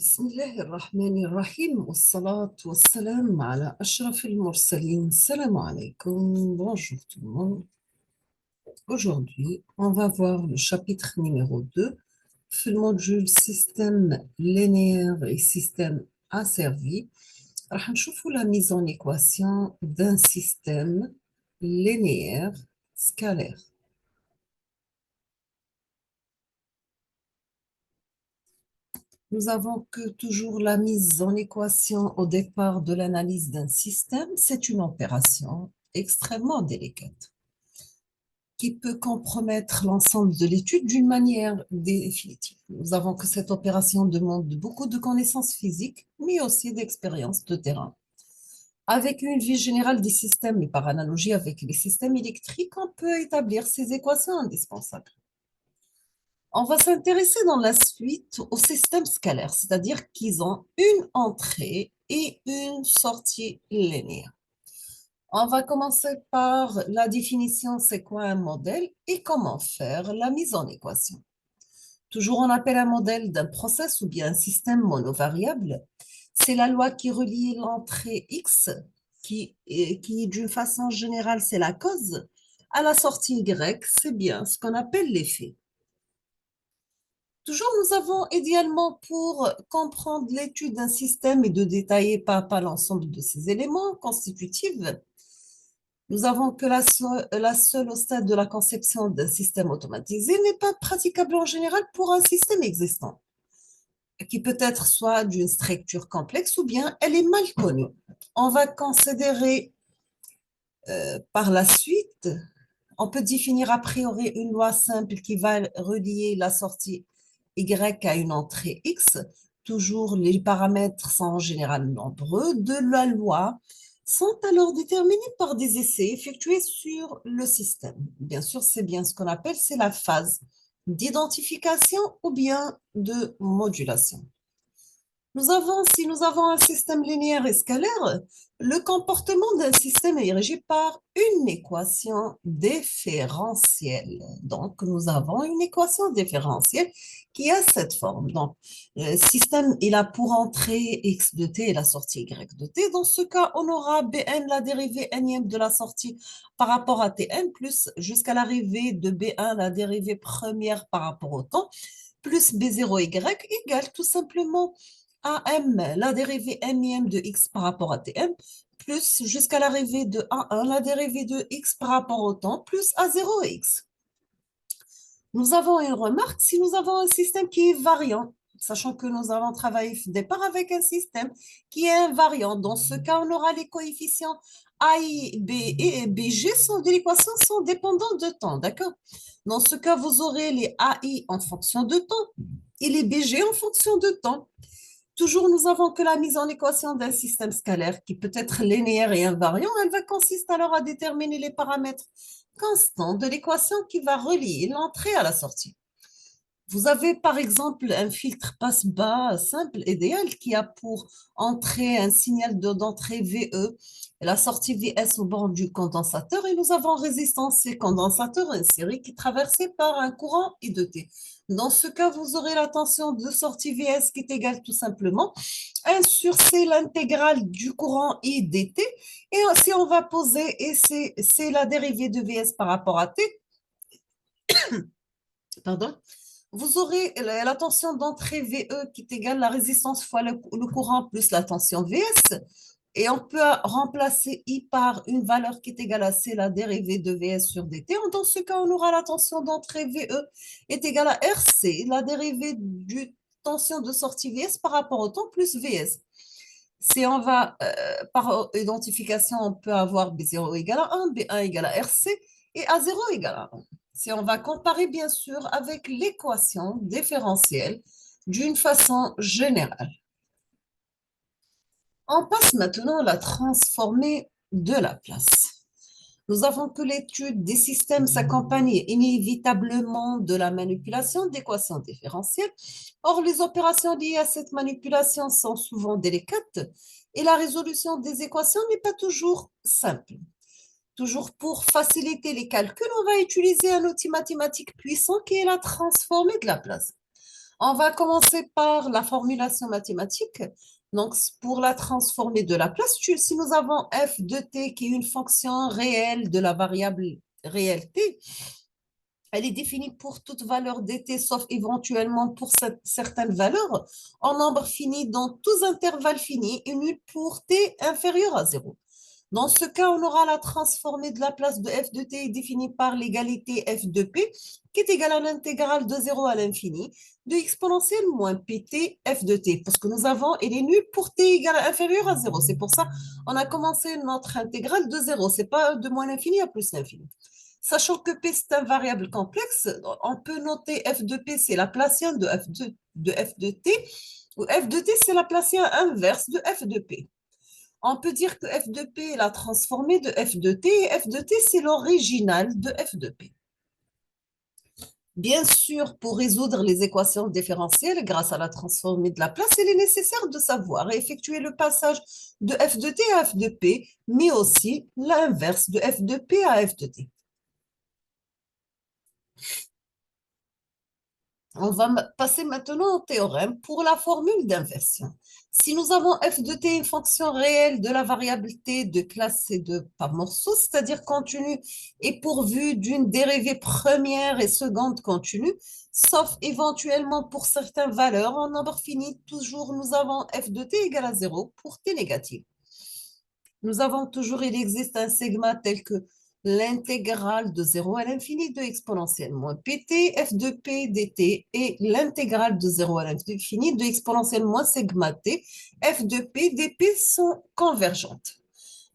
بسم الله الرحمن الرحيم والصلاة والسلام على أشرف المرسلين. Salam alaikum, bonjour tout le monde. Aujourd'hui, on va voir le chapitre numéro 2, في المودule système linéaire et système asservi. راح نشوفوا la mise en équation d'un système linéaire scalaire. Nous avons que toujours la mise en équation au départ de l'analyse d'un système. C'est une opération extrêmement délicate qui peut compromettre l'ensemble de l'étude d'une manière définitive. Nous avons que cette opération demande beaucoup de connaissances physiques, mais aussi d'expérience de terrain. Avec une vue générale des systèmes et par analogie avec les systèmes électriques, on peut établir ces équations indispensables. On va s'intéresser dans la suite aux systèmes scalaires, c'est-à-dire qu'ils ont une entrée et une sortie linéaire. On va commencer par la définition, c'est quoi un modèle et comment faire la mise en équation. Toujours on appelle un modèle d'un process ou bien un système monovariable. C'est la loi qui relie l'entrée X, qui d'une façon générale c'est la cause, à la sortie Y, c'est bien ce qu'on appelle l'effet. Toujours, nous avons idéalement pour comprendre l'étude d'un système et de détailler pas à pas l'ensemble de ses éléments constitutifs, nous avons que la seule au stade de la conception d'un système automatisé n'est pas praticable en général pour un système existant, qui peut être soit d'une structure complexe ou bien elle est mal connue. On va considérer par la suite, on peut définir a priori une loi simple qui va relier la sortie Y à une entrée X. Toujours, les paramètres sont en général nombreux de la loi, sont alors déterminés par des essais effectués sur le système. Bien sûr, c'est bien ce qu'on appelle, c'est la phase d'identification ou bien de modulation. Si nous avons un système linéaire et scalaire, le comportement d'un système est régi par une équation différentielle. Donc, nous avons une équation différentielle qui a cette forme. Donc, le système, il a pour entrée x de t et la sortie y de t. Dans ce cas, on aura bn, la dérivée nème de la sortie par rapport à tn, plus jusqu'à l'arrivée de b1, la dérivée première par rapport au temps, plus b0y égale tout simplement AM, la dérivée m de x par rapport à tm, plus jusqu'à l'arrivée de A1, la dérivée de x par rapport au temps, plus A0 x. Nous avons une remarque, si nous avons un système qui est variant, sachant que nous avons travaillé au départ avec un système qui est invariant, dans ce cas, on aura les coefficients AI, B et BG de l'équation sont dépendants de temps, d'accord? Dans ce cas, vous aurez les AI en fonction de temps et les BG en fonction de temps. Toujours, nous avons que la mise en équation d'un système scalaire qui peut être linéaire et invariant. Elle va consister alors à déterminer les paramètres constants de l'équation qui va relier l'entrée à la sortie. Vous avez par exemple un filtre passe-bas simple idéal qui a pour entrée un signal d'entrée VE et la sortie VS au bord du condensateur, et nous avons résistance et condensateur en série qui est traversée par un courant I de T. Dans ce cas, vous aurez la tension de sortie VS qui est égale tout simplement 1 sur C, l'intégrale du courant I dt. Et si on va poser, et c'est la dérivée de VS par rapport à T, pardon, vous aurez la tension d'entrée VE qui est égale à la résistance fois le courant plus la tension VS. Et on peut remplacer I par une valeur qui est égale à C, la dérivée de VS sur dt. Dans ce cas, on aura la tension d'entrée VE est égale à RC, la dérivée du tension de sortie VS par rapport au temps plus VS. Si on va par identification, on peut avoir B0 égale à 1, B1 égale à RC et A0 égale à 1. Si on va comparer bien sûr avec l'équation différentielle d'une façon générale. On passe maintenant à la transformée de Laplace. Nous avons que l'étude des systèmes s'accompagne inévitablement de la manipulation d'équations différentielles. Or, les opérations liées à cette manipulation sont souvent délicates et la résolution des équations n'est pas toujours simple. Toujours pour faciliter les calculs, on va utiliser un outil mathématique puissant qui est la transformée de Laplace. On va commencer par la formulation mathématique. Donc, pour la transformer de la place, si nous avons f de t qui est une fonction réelle de la variable réelle t, elle est définie pour toute valeur dt, sauf éventuellement pour certaines valeurs, en nombre fini dans tous intervalles finis et nul pour t inférieur à 0. Dans ce cas, on aura la transformée de la place de f de t définie par l'égalité f de p, qui est égale à l'intégrale de 0 à l'infini de exponentielle moins pt f de t, parce que nous avons, elle est nulle pour t égale à inférieur à 0. C'est pour ça qu'on a commencé notre intégrale de 0. Ce n'est pas de moins l'infini à plus l'infini. Sachant que P, c'est un variable complexe, on peut noter f de P, c'est la Laplacienne de f de T, ou f de T, c'est la Laplacienne inverse de f de P. On peut dire que f de P est la transformée de f de T, et f de T, c'est l'original de f de P. Bien sûr, pour résoudre les équations différentielles grâce à la transformée de la place, il est nécessaire de savoir effectuer le passage de f de T à f de P, mais aussi l'inverse de f de P à f de T. On va passer maintenant au théorème pour la formule d'inversion. Si nous avons f de t une fonction réelle de la variable t de classe C2 par morceau, c'est-à-dire continue et pourvue d'une dérivée première et seconde continue, sauf éventuellement pour certaines valeurs en nombre fini, toujours nous avons f de t égale à 0 pour t négatif. Nous avons toujours, il existe un sigma tel que l'intégrale de 0 à l'infini de exponentielle moins pt f de p dt et l'intégrale de 0 à l'infini de exponentielle moins sigma t f de p dp sont convergentes.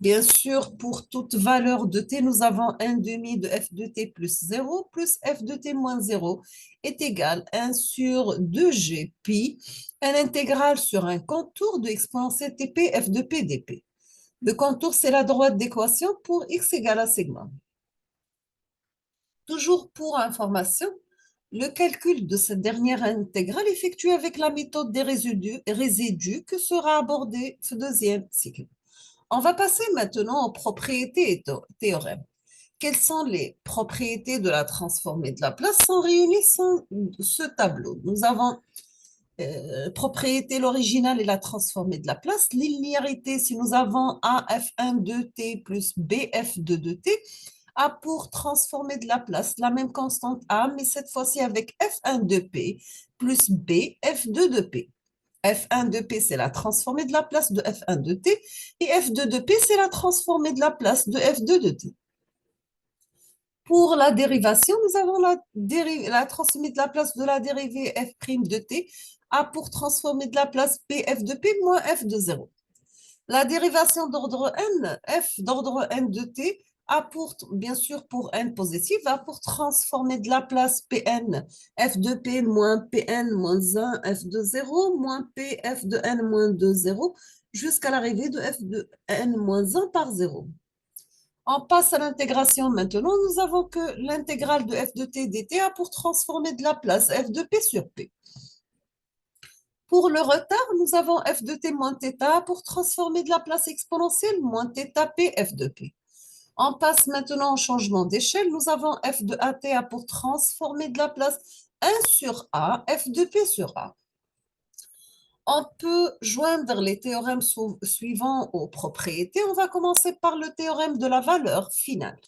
Bien sûr, pour toute valeur de t, nous avons 1 demi de f de t plus 0 plus f de t moins 0 est égal à 1 sur 2g pi, un intégral sur un contour de exponentielle tp f de p dp. Le contour, c'est la droite d'équation pour x égale à sigma. Toujours pour information, le calcul de cette dernière intégrale est effectué avec la méthode des résidus que sera abordée ce deuxième cycle. On va passer maintenant aux propriétés et théorèmes. Quelles sont les propriétés de la transformée de la place sont réunies dans ce tableau. Nous avons propriété, l'original et la transformée de la place. Linéarité, si nous avons AF1 de t plus BF2 de t, A pour transformer de la place, la même constante A, mais cette fois-ci avec F1 de P plus BF2 de P. F1 de P, c'est la transformée de la place de F1 de T, et F2 de P, c'est la transformée de la place de F2 de T. Pour la dérivation, nous avons la transformée de la place de la dérivée f' de t, A pour transformer de la place pf de p moins f de 0. La dérivation d'ordre n, f d'ordre n de t, A pour, bien sûr, pour n positive, A pour transformer de la place pn, f de p moins pn moins 1, f de 0, moins pf de n moins 2, 0, jusqu'à l'arrivée de f de n moins 1 par 0. On passe à l'intégration maintenant. Nous avons que l'intégrale de f de t dt a pour transformer de la place f de p sur p. Pour le retard, nous avons f de t moins θ pour transformer de la place exponentielle moins θ p f de p. On passe maintenant au changement d'échelle. Nous avons f de at pour transformer de la place 1 sur a, f de p sur a. On peut joindre les théorèmes suivants aux propriétés. On va commencer par le théorème de la valeur finale.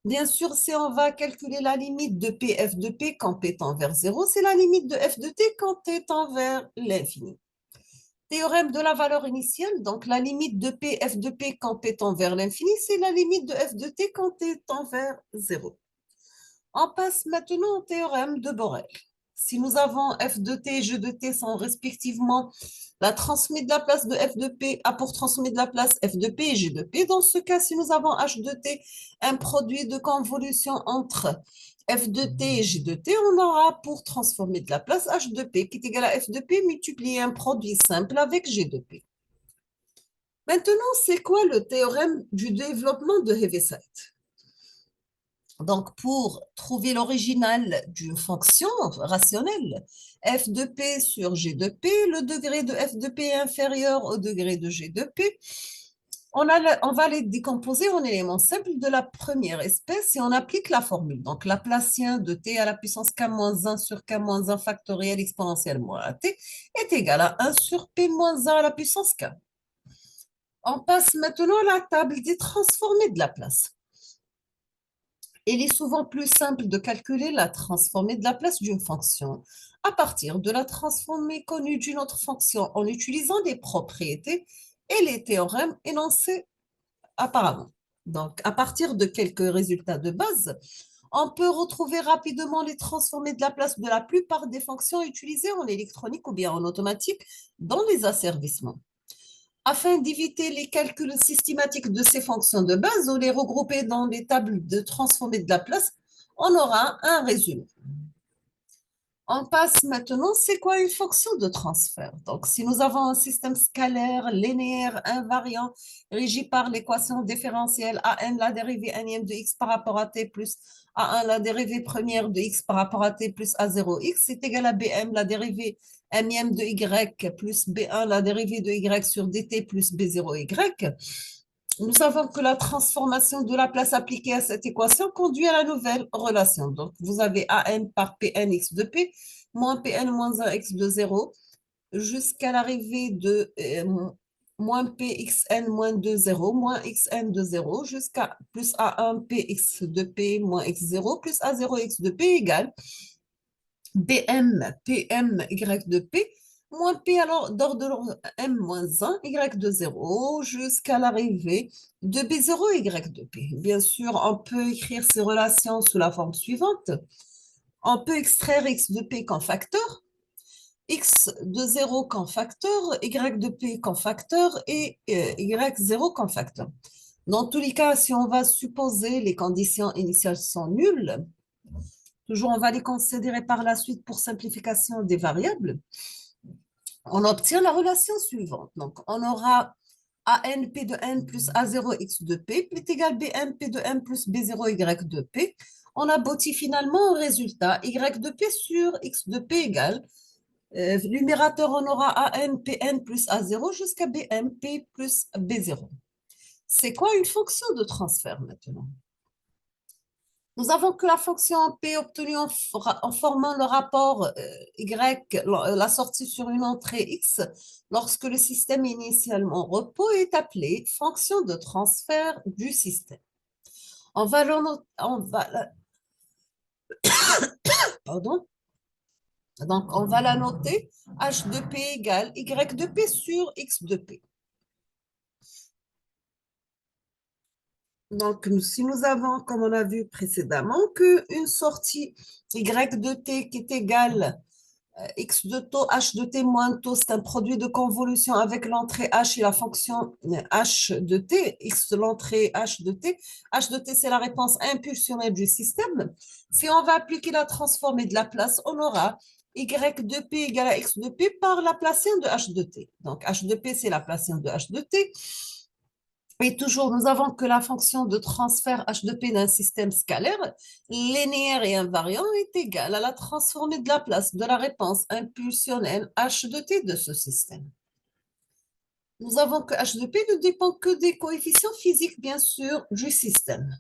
Bien sûr, si on va calculer la limite de p f de p quand p tend vers 0, c'est la limite de f de t quand t tend vers l'infini. Théorème de la valeur initiale, donc la limite de p f de p quand p tend vers l'infini, c'est la limite de f de t quand t tend vers 0. On passe maintenant au théorème de Borel. Si nous avons f de t et g de t sont respectivement la transmise de la place de f de p a pour transmettre de la place f de p et g de p, dans ce cas, si nous avons h de t, un produit de convolution entre f de t et g de t, on aura pour transformer de la place h de p qui est égal à f de p multiplié un produit simple avec g de p. Maintenant, c'est quoi le théorème du développement de Heaviside? Donc, pour trouver l'original d'une fonction rationnelle, f de p sur g de p, le degré de f de p est inférieur au degré de g de p. On va les décomposer en éléments simples de la première espèce et on applique la formule. Donc, Laplacien de t à la puissance k-1 sur k-1 factoriel exponentielle moins t est égal à 1 sur p-1 à la puissance k. On passe maintenant à la table des transformés de Laplace. Il est souvent plus simple de calculer la transformée de Laplace d'une fonction à partir de la transformée connue d'une autre fonction en utilisant des propriétés et les théorèmes énoncés apparemment. Donc, à partir de quelques résultats de base, on peut retrouver rapidement les transformées de Laplace de la plupart des fonctions utilisées en électronique ou bien en automatique dans les asservissements. Afin d'éviter les calculs systématiques de ces fonctions de base ou les regrouper dans les tables de transformées de Laplace, on aura un résumé. On passe maintenant, c'est quoi une fonction de transfert? Donc, si nous avons un système scalaire, linéaire, invariant, régi par l'équation différentielle AN, la dérivée nème de x par rapport à t plus A1, la dérivée première de x par rapport à t plus A0x, c'est égal à Bm, la dérivée nème de y plus B1, la dérivée de y sur dt plus B0y. Nous savons que la transformation de la place appliquée à cette équation conduit à la nouvelle relation. Donc, vous avez AN par PN x de P moins PN moins 1 x de 0 jusqu'à l'arrivée de moins PXN moins 2, 0 moins XN de 0 jusqu'à plus A1 PX de P moins X0 plus A0 x de P égale BM PM Y de P moins P alors d'ordre M moins 1, Y de 0, jusqu'à l'arrivée de B0, Y de P. Bien sûr, on peut écrire ces relations sous la forme suivante. On peut extraire X de P comme facteur, X de 0 comme facteur, Y de P comme facteur et Y0 comme facteur. Dans tous les cas, si on va supposer les conditions initiales sont nulles, toujours on va les considérer par la suite pour simplification des variables, on obtient la relation suivante. Donc, on aura AN P de N plus A0 X de P est égal BN P de M plus B0 Y de P. On aboutit finalement au résultat Y de P sur X de P égale. Numérateur, on aura AN PN plus A0 jusqu'à BM P plus B0. C'est quoi une fonction de transfert maintenant? Nous avons que la fonction P obtenue en formant le rapport Y, la sortie sur une entrée X, lorsque le système initialement repos est appelée fonction de transfert du système. On va, pardon. Donc, on va la noter H de P égale Y de P sur X de P. Donc, si nous avons, comme on a vu précédemment, qu'une sortie y de t qui est égale x de taux, h de t moins taux, c'est un produit de convolution avec l'entrée h et la fonction h de t, x de l'entrée h de t. H de t, c'est la réponse impulsionnelle du système. Si on va appliquer la transformée de Laplace, on aura y de p égale à x de p par Laplacien de h de t. Donc, h de p, c'est Laplacien de h de t. Et toujours, nous avons que la fonction de transfert h de p d'un système scalaire, linéaire et invariant, est égale à la transformée de Laplace de la réponse impulsionnelle h de t de ce système. Nous avons que h de p ne dépend que des coefficients physiques, bien sûr, du système.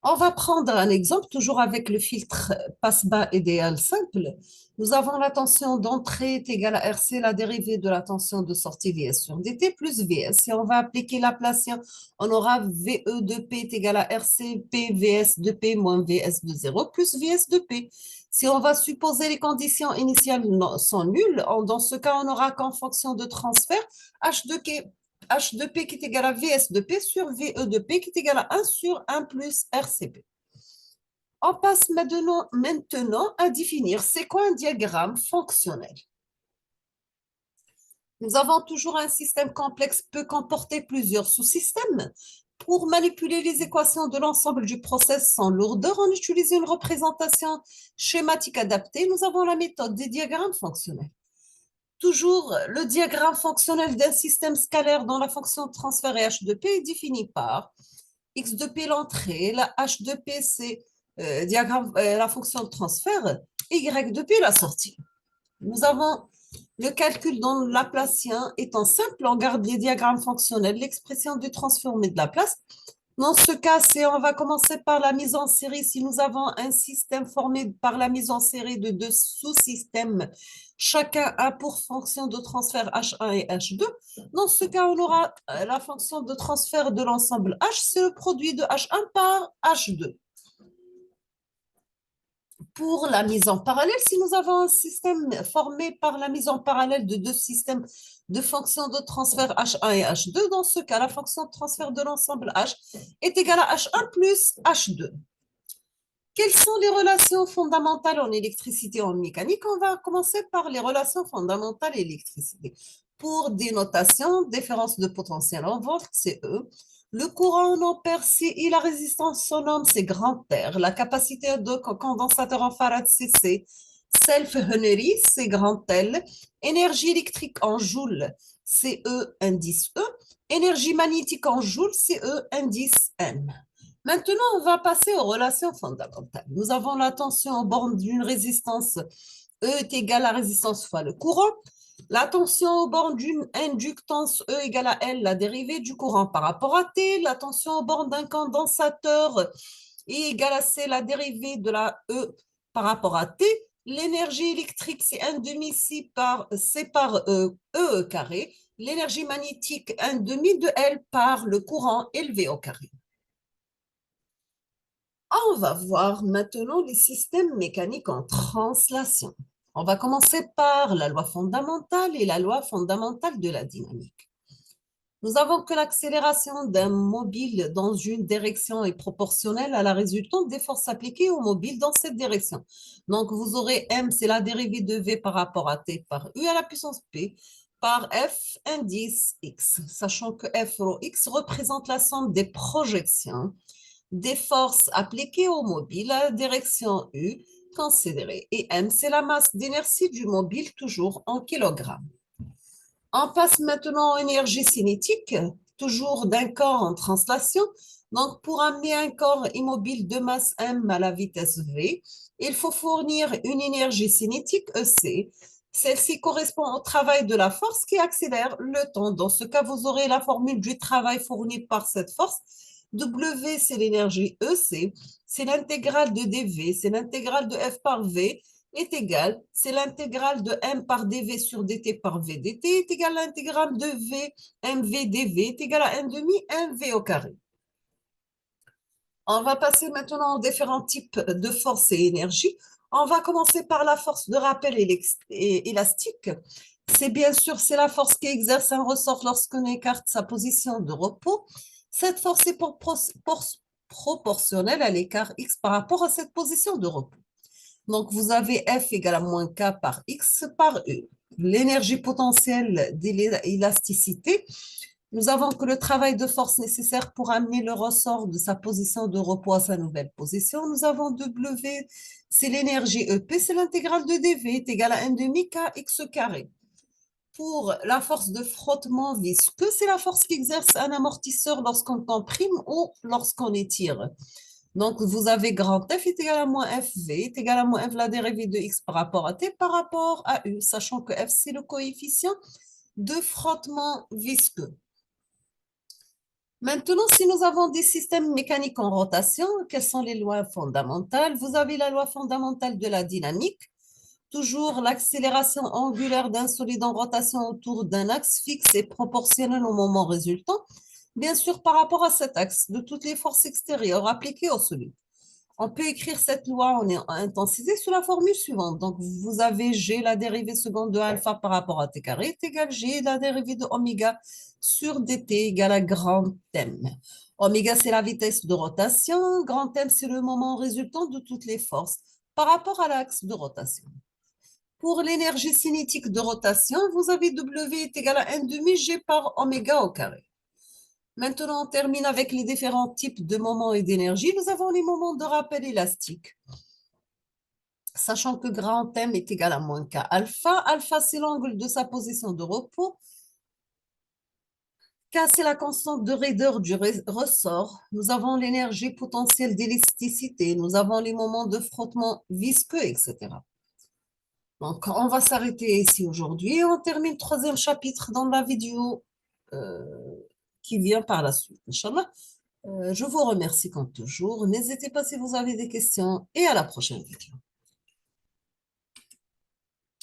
On va prendre un exemple, toujours avec le filtre passe-bas idéal simple. Nous avons la tension d'entrée est égale à RC, la dérivée de la tension de sortie Vs sur dt plus Vs. Si on va appliquer Laplacien, on aura VE de P est égal à RC, P Vs de P moins Vs de 0 plus Vs de P. Si on va supposer les conditions initiales sont nulles, dans ce cas, on aura qu'en fonction de transfert, H de K H de P qui est égal à Vs de P sur VE de P qui est égal à 1 sur 1 plus RCP. On passe maintenant à définir c'est quoi un diagramme fonctionnel. Nous avons toujours un système complexe peut comporter plusieurs sous-systèmes. Pour manipuler les équations de l'ensemble du process sans lourdeur, on utilise une représentation schématique adaptée. Nous avons la méthode des diagrammes fonctionnels. Toujours, le diagramme fonctionnel d'un système scalaire dont la fonction de transfert est h de p est défini par x de p l'entrée, la h de p c'est la fonction de transfert, y de p la sortie. Nous avons le calcul dans le laplacien étant simple, on garde les diagrammes fonctionnels, l'expression du transformé de Laplace. Dans ce cas, on va commencer par la mise en série. Si nous avons un système formé par la mise en série de deux sous-systèmes, chacun a pour fonction de transfert H1 et H2. Dans ce cas, on aura la fonction de transfert de l'ensemble H, c'est le produit de H1 par H2. Pour la mise en parallèle, si nous avons un système formé par la mise en parallèle de deux systèmes de fonctions de transfert H1 et H2, dans ce cas, la fonction de transfert de l'ensemble H est égale à H1 plus H2. Quelles sont les relations fondamentales en électricité et en mécanique? On va commencer par les relations fondamentales en électricité. Pour dénotation, différence de potentiel en volts, c'est E. Le courant en ampères, c'est I. La résistance en ohms, c'est grand R. La capacité de condensateur en farad, c'est C. Self-Henry, c'est grand L. Énergie électrique en joules, c'est E, indice E. Énergie magnétique en joules, c'est E, indice M. Maintenant, on va passer aux relations fondamentales. Nous avons la tension aux bornes d'une résistance E est égale à résistance fois le courant. La tension aux bornes d'une inductance E égale à L, la dérivée du courant par rapport à T. La tension aux bornes d'un condensateur E égale à C, la dérivée de la E par rapport à T. L'énergie électrique, c'est 1 demi C par E carré. L'énergie magnétique, 1 demi de L par le courant élevé au carré. On va voir maintenant les systèmes mécaniques en translation. On va commencer par la loi fondamentale et la loi fondamentale de la dynamique. Nous avons que l'accélération d'un mobile dans une direction est proportionnelle à la résultante des forces appliquées au mobile dans cette direction. Donc, vous aurez M, c'est la dérivée de V par rapport à T par U à la puissance P par F indice X, sachant que F rho X représente la somme des projections des forces appliquées au mobile à la direction U considérée. Et M, c'est la masse d'inertie du mobile, toujours en kilogrammes. On passe maintenant aux énergies cinétiques, toujours d'un corps en translation. Donc, pour amener un corps immobile de masse M à la vitesse V, il faut fournir une énergie cinétique EC. Celle-ci correspond au travail de la force qui accélère le temps. Dans ce cas, vous aurez la formule du travail fourni par cette force. W, c'est l'énergie EC, c'est l'intégrale de dV, c'est l'intégrale de F par V, est égal, c'est l'intégrale de M par dV sur dt par V dt est égal à l'intégrale de V, mv dV est égal à 1 demi mv au carré. On va passer maintenant aux différents types de forces et énergie. On va commencer par la force de rappel élastique. C'est bien sûr, c'est la force qui exerce un ressort lorsqu'on écarte sa position de repos. Cette force est proportionnelle à l'écart x par rapport à cette position de repos. Donc, vous avez F égale à moins K par X par U. L'énergie potentielle d'élasticité, nous avons que le travail de force nécessaire pour amener le ressort de sa position de repos à sa nouvelle position. Nous avons W, c'est l'énergie EP, c'est l'intégrale de dV, est égale à 1 demi KX carré. Pour la force de frottement visqueux, c'est la force qui exerce un amortisseur lorsqu'on comprime ou lorsqu'on étire. Donc, vous avez grand F est égal à moins FV est égal à moins F la dérivée de X par rapport à T par rapport à U, sachant que F, c'est le coefficient de frottement visqueux. Maintenant, si nous avons des systèmes mécaniques en rotation, quelles sont les lois fondamentales? Vous avez la loi fondamentale de la dynamique. Toujours l'accélération angulaire d'un solide en rotation autour d'un axe fixe est proportionnelle au moment résultant, bien sûr par rapport à cet axe de toutes les forces extérieures appliquées au solide. On peut écrire cette loi en intensité sous la formule suivante. Donc, vous avez G, la dérivée seconde de alpha par rapport à t carré, est égal G, la dérivée de oméga sur dt égale à grand M. Oméga, c'est la vitesse de rotation. Grand M, c'est le moment résultant de toutes les forces par rapport à l'axe de rotation. Pour l'énergie cinétique de rotation, vous avez W est égal à 1 demi G par oméga au carré. Maintenant, on termine avec les différents types de moments et d'énergie. Nous avons les moments de rappel élastique. Sachant que grand M est égal à moins K alpha. Alpha, c'est l'angle de sa position de repos. K, c'est la constante de raideur du ressort. Nous avons l'énergie potentielle d'élasticité. Nous avons les moments de frottement visqueux, etc. Donc, on va s'arrêter ici aujourd'hui et on termine le troisième chapitre dans la vidéo euh, qui vient par la suite, Inch'Allah. Je vous remercie comme toujours. N'hésitez pas si vous avez des questions et à la prochaine vidéo.